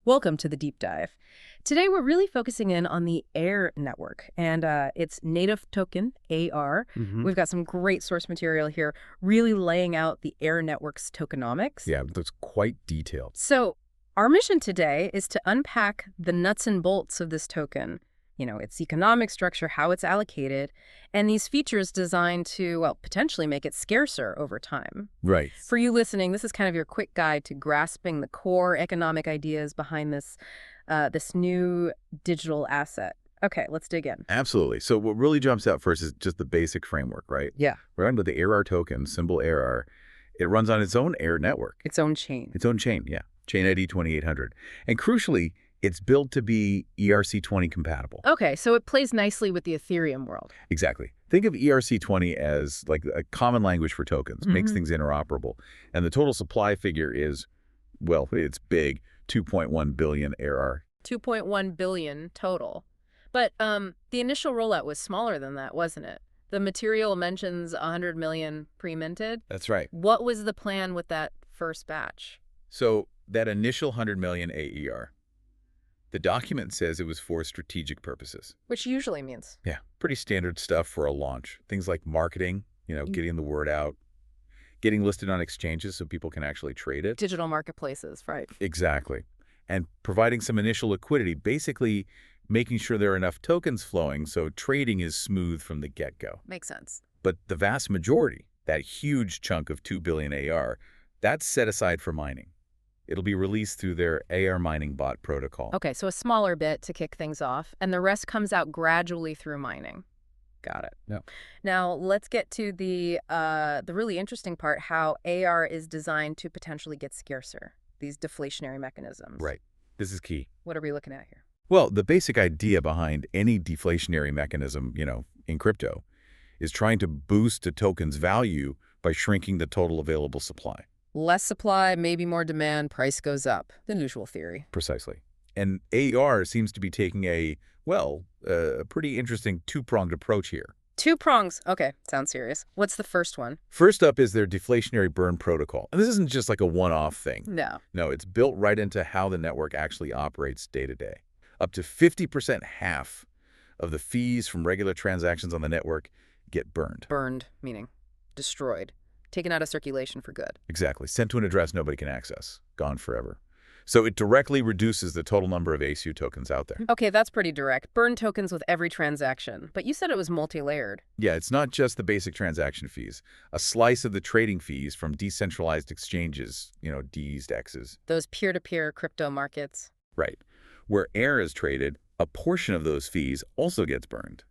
Welcome to the deep dive. Today we're really focusing in on the AERE network and its native token, AERE. We've got some great source material here, really laying out the AERE network's tokenomics. Yeah, it looks quite detailed. So our mission today is to unpack the nuts and bolts of this token, its economic structure, how it's allocated, and these features designed to, well, potentially make it scarcer over time. Right. For you listening, this is kind of your quick guide to grasping the core economic ideas behind this new digital asset. Okay, let's dig in. Absolutely. So what really jumps out first is just the basic framework, right? Yeah. We're on with the AERE token, symbol AERE. It runs on its own AERE network. Its own chain. Its own chain, yeah. Chain ID 2800. And crucially, it's built to be ERC20 compatible. Okay, so it plays nicely with the Ethereum world. Exactly. Think of ERC20 as like a common language for tokens, makes things interoperable. And the total supply figure is, well, it's big, 2.1 billion AERE. 2.1 billion total. But the initial rollout was smaller than that, wasn't it? The material mentions 100 million pre-minted. That's right. What was the plan with that first batch? So that initial 100 million AER, the document says it was for strategic purposes. Which usually means? Yeah, pretty standard stuff for a launch. Things like marketing, getting the word out, getting listed on exchanges so people can actually trade it. Digital marketplaces, right. Exactly. And providing some initial liquidity, basically making sure there are enough tokens flowing so trading is smooth from the get-go. Makes sense. But the vast majority, that huge chunk of 2 billion AR, that's set aside for mining. It'll be released through their AR mining bot protocol. Okay, so a smaller bit to kick things off, and the rest comes out gradually through mining. Got it. Yeah. Now, let's get to the really interesting part, how AR is designed to potentially get scarcer, these deflationary mechanisms. Right. This is key. What are we looking at here? Well, the basic idea behind any deflationary mechanism, in crypto, is trying to boost a token's value by shrinking the total available supply. Less supply, maybe more demand, price goes up. The usual theory. Precisely. And AER seems to be taking a pretty interesting two-pronged approach here. 2 prongs. Okay, sounds serious. What's the first one? First up is their deflationary burn protocol. And this isn't just like a one-off thing. No, it's built right into how the network actually operates day to day. Up to 50% half of the fees from regular transactions on the network get burned. Burned, meaning destroyed. Taken out of circulation for good. Exactly. Sent to an address nobody can access. Gone forever. So it directly reduces the total number of ASU tokens out there. Okay, that's pretty direct. Burn tokens with every transaction. But you said it was multi-layered. Yeah, it's not just the basic transaction fees. A slice of the trading fees from decentralized exchanges, Ds, X's. Those peer-to-peer crypto markets. Right. Where AER is traded, a portion of those fees also gets burned.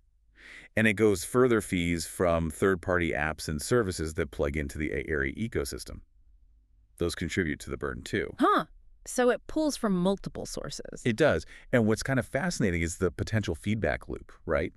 And it goes further fees from third-party apps and services that plug into the AERE ecosystem. Those contribute to the burn too. Huh. So it pulls from multiple sources. It does. And what's kind of fascinating is the potential feedback loop, right?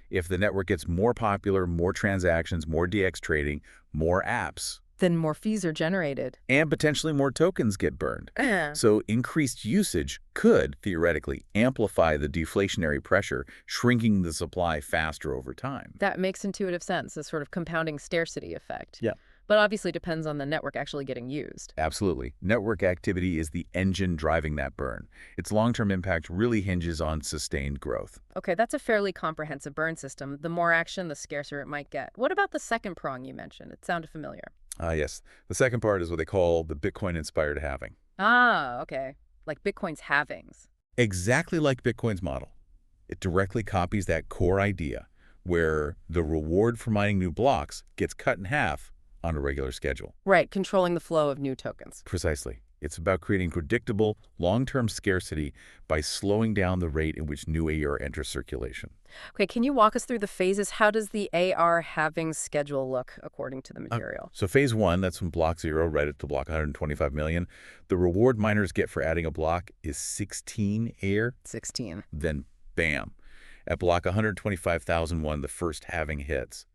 If the network gets more popular, more transactions, more DX trading, more apps, then more fees are generated. And potentially more tokens get burned. So increased usage could, theoretically, amplify the deflationary pressure, shrinking the supply faster over time. That makes intuitive sense, a sort of compounding scarcity effect. Yeah. But obviously depends on the network actually getting used. Absolutely. Network activity is the engine driving that burn. Its long-term impact really hinges on sustained growth. Okay, that's a fairly comprehensive burn system. The more action, the scarcer it might get. What about the second prong you mentioned? It sounded familiar. Yes. The second part is what they call the Bitcoin-inspired halving. Ah, okay. Like Bitcoin's halvings. Exactly like Bitcoin's model. It directly copies that core idea where the reward for mining new blocks gets cut in half on a regular schedule. Right, controlling the flow of new tokens. Precisely. It's about creating predictable, long-term scarcity by slowing down the rate in which new AER enters circulation. Okay, can you walk us through the phases? How does the AR halving schedule look according to the material? So phase 1, that's from block 0 right up to block 125 million. The reward miners get for adding a block is 16 AER. 16. Then, bam. At block 125,001, the first halving hits.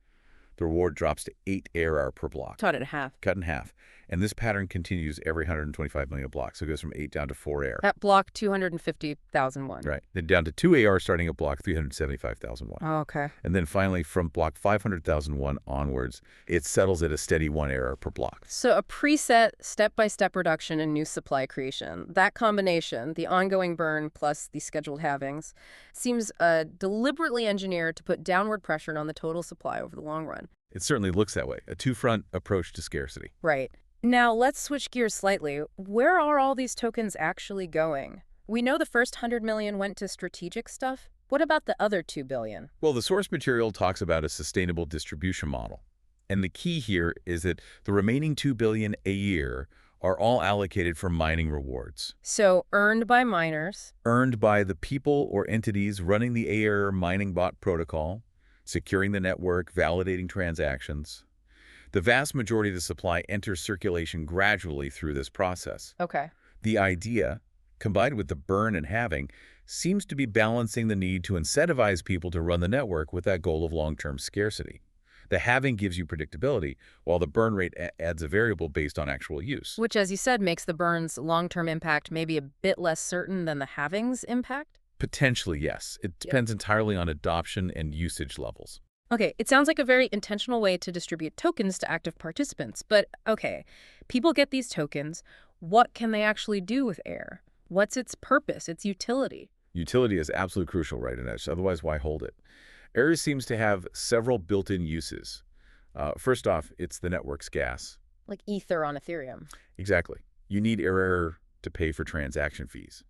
the reward drops to 8 AERE per block. Cut it in half. Cut in half. And this pattern continues every 125 million blocks. So it goes from 8 down to 4 AERE. At block 250,001. Right. Then down to 2 AERE starting at block 375,001. Oh, okay. And then finally, from block 500,001 onwards, it settles at a steady 1 AERE per block. So a preset step-by-step reduction in new supply creation. That combination, the ongoing burn plus the scheduled halvings, seems deliberately engineered to put downward pressure on the total supply over the long run. It certainly looks that way. A two-front approach to scarcity. Right. Now, let's switch gears slightly. Where are all these tokens actually going? We know the first 100 million went to strategic stuff. What about the other 2 billion? Well, the source material talks about a sustainable distribution model. And the key here is that the remaining 2 billion a year are all allocated for mining rewards. So earned by miners. Earned by the people or entities running the AERE mining bot protocol, securing the network, validating transactions. The vast majority of the supply enters circulation gradually through this process. Okay. The idea, combined with the burn and halving, seems to be balancing the need to incentivize people to run the network with that goal of long-term scarcity. The halving gives you predictability, while the burn rate adds a variable based on actual use. Which, as you said, makes the burn's long-term impact maybe a bit less certain than the halving's impact? Potentially, yes. It depends entirely on adoption and usage levels. Okay, it sounds like a very intentional way to distribute tokens to active participants. But, okay, people get these tokens. What can they actually do with AERE? What's its purpose, its utility? Utility is absolutely crucial, right, Anesh? Otherwise, why hold it? AERE seems to have several built-in uses. First off, it's the network's gas. Like Ether on Ethereum. Exactly. You need AERE to pay for transaction fees.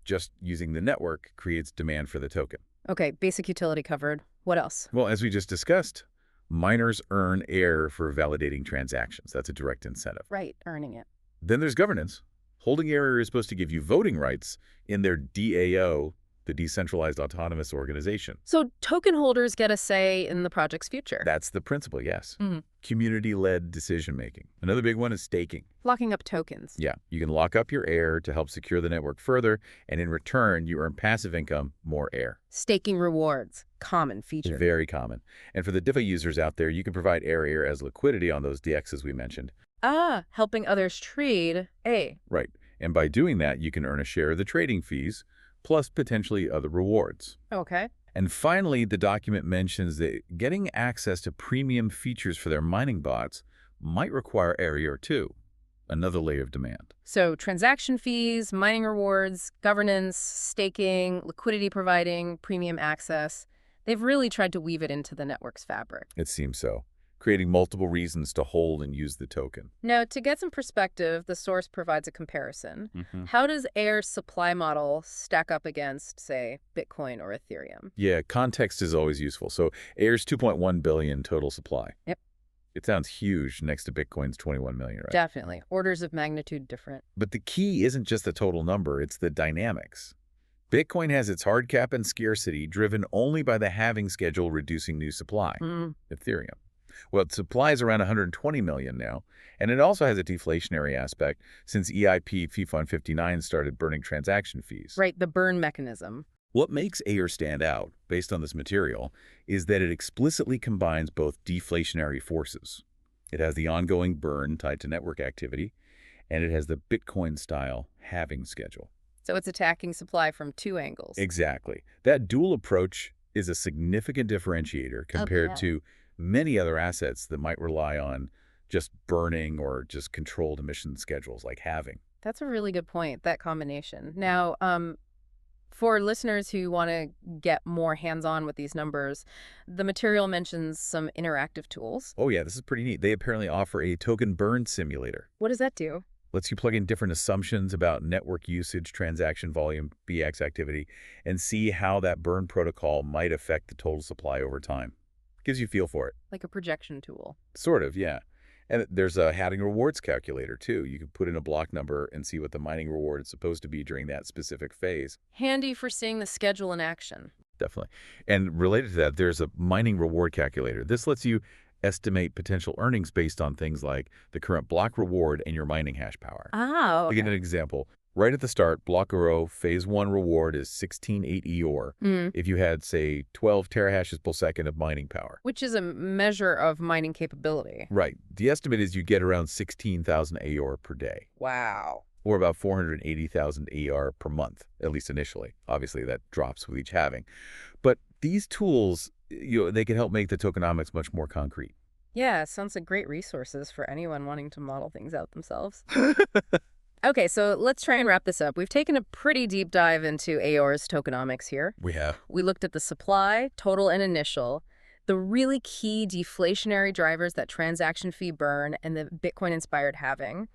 Just using the network creates demand for the token. Okay, basic utility covered. What else? Well, as we just discussed, miners earn AERE for validating transactions. That's a direct incentive. Right, earning it. Then there's governance. Holding AERE is supposed to give you voting rights in their DAO, the Decentralized Autonomous Organization. So token holders get a say in the project's future. That's the principle, yes. Mm-hmm. Community-led decision-making. Another big one is staking. Locking up tokens. Yeah, you can lock up your AERE to help secure the network further, and in return, you earn passive income, more AERE. Staking rewards. Common feature. Very common. And for the DeFi users out there, you can provide AERE as liquidity on those DXs we mentioned. Ah, helping others trade. Right. And by doing that, you can earn a share of the trading fees, plus potentially other rewards. Okay. And finally, the document mentions that getting access to premium features for their mining bots might require AERE too, another layer of demand. So transaction fees, mining rewards, governance, staking, liquidity providing, premium access. They've really tried to weave it into the network's fabric. It seems so, creating multiple reasons to hold and use the token. Now, to get some perspective, the source provides a comparison. How does AERE's supply model stack up against, say, Bitcoin or Ethereum? Yeah, context is always useful. So AERE's 2.1 billion total supply. Yep. It sounds huge next to Bitcoin's 21 million, right? Definitely. Orders of magnitude different. But the key isn't just the total number, it's the dynamics. Bitcoin has its hard cap and scarcity driven only by the halving schedule reducing new supply. Ethereum. Well, its supply is around 120 million now, and it also has a deflationary aspect since EIP FIFA 59 started burning transaction fees. Right, the burn mechanism. What makes AERE stand out, based on this material, is that it explicitly combines both deflationary forces. It has the ongoing burn tied to network activity, and it has the Bitcoin-style halving schedule. So it's attacking supply from two angles. Exactly. That dual approach is a significant differentiator compared to many other assets that might rely on just burning or just controlled emission schedules like halving. That's a really good point, that combination. Now, for listeners who want to get more hands-on with these numbers, the material mentions some interactive tools. Oh yeah, this is pretty neat. They apparently offer a token burn simulator. What does that do? Lets you plug in different assumptions about network usage, transaction volume, BX activity, and see how that burn protocol might affect the total supply over time. Gives you a feel for it. Like a projection tool. Sort of, yeah. And there's a halving rewards calculator, too. You can put in a block number and see what the mining reward is supposed to be during that specific phase. Handy for seeing the schedule in action. Definitely. And related to that, there's a mining reward calculator. This lets you estimate potential earnings based on things like the current block reward and your mining hash power. Oh, okay. To give an example, Right at the start, Blockero Phase 1 reward is 16.8 AERE if you had, say, 12 terahashes per second of mining power. Which is a measure of mining capability. Right. The estimate is you get around 16,000 AERE per day. Wow. Or about 480,000 AERE per month, at least initially. Obviously, that drops with each halving. But these tools, they can help make the tokenomics much more concrete. Yeah, sounds like great resources for anyone wanting to model things out themselves. Okay, so let's try and wrap this up. We've taken a pretty deep dive into AERE's tokenomics here. We have. We looked at the supply, total, and initial, the really key deflationary drivers that transaction fee burn and the Bitcoin-inspired halving,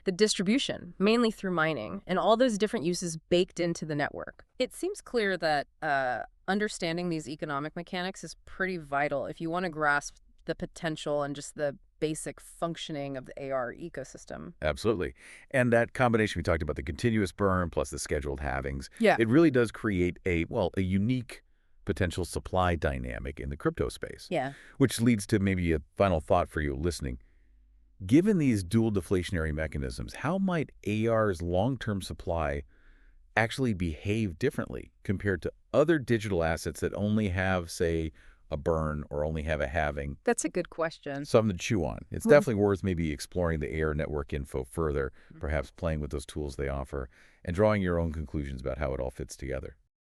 the distribution, mainly through mining, and all those different uses baked into the network. It seems clear that understanding these economic mechanics is pretty vital if you want to grasp the potential and just the basic functioning of the AERE ecosystem. Absolutely. And that combination we talked about, the continuous burn plus the scheduled halvings, yeah, it really does create a unique potential supply dynamic in the crypto space. Yeah. Which leads to maybe a final thought for you listening. Given these dual deflationary mechanisms, how might AERE's long-term supply actually behave differently compared to other digital assets that only have, say, a burn or only have a halving? That's a good question. Something to chew on. It's definitely worth maybe exploring the AERE network info further, perhaps playing with those tools they offer, and drawing your own conclusions about how it all fits together.